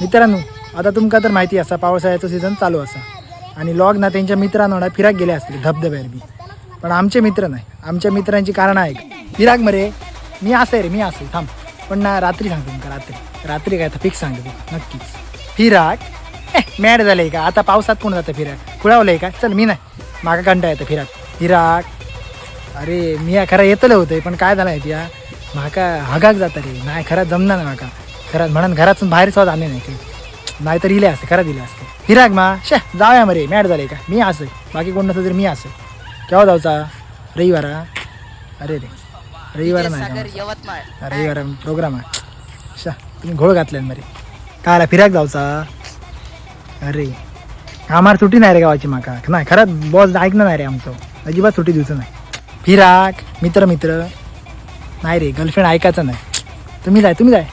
मित्रांनो आता तुमका तर माहिती असा पावसाळ्याचं सीझन चालू असा आणि लॉग ना त्यांच्या मित्रांना फिराक गेले असतील धबधब्यावर बी. पण आमचे मित्र नाही, आमच्या मित्रांची कारणं आहे फिराक मरे. मी असं रे, मी असं थांब. पण ना रात्री सांगतो तुमका, रात्री काय तर फिक्स सांगतो तुका नक्कीच. फिराक मॅड झालंय का आता पावसात कोण जातं फिराक, खुळावलंय का. चल मी नाही, मागा कंटाळा येतं फिराक. अरे मी खरं येतलं होतं पण काय झालं आहे माका हागाक जातं रे. नाही खरंच जमणार नाही माका खरंच, म्हणून घरातून बाहेर स्वतः आणले नाही तर इले असते खरं दिले असते. फिराक मा जाऊया मरे, मॅड झाले का. मी असं बाकी कोण नसतं तरी मी असं. केव्हा जाऊचा रविवारा. अरे रे रविवार नाही, रविवार प्रोग्राम आहे. तुम्ही घोळ घातल्यान मरे कायला फिराक जाऊचा. अरे आम्हाला सुट्टी नाही रे गावाची माका. नाही खरंच बॉस ऐकणार नाही रे आमचं, अजिबात सुट्टी द्यायचं नाही. फिराक मित्र नाही रे, गर्लफ्रेंड ऐकायचं नाही. तुम्ही जाय तुम्ही जाय.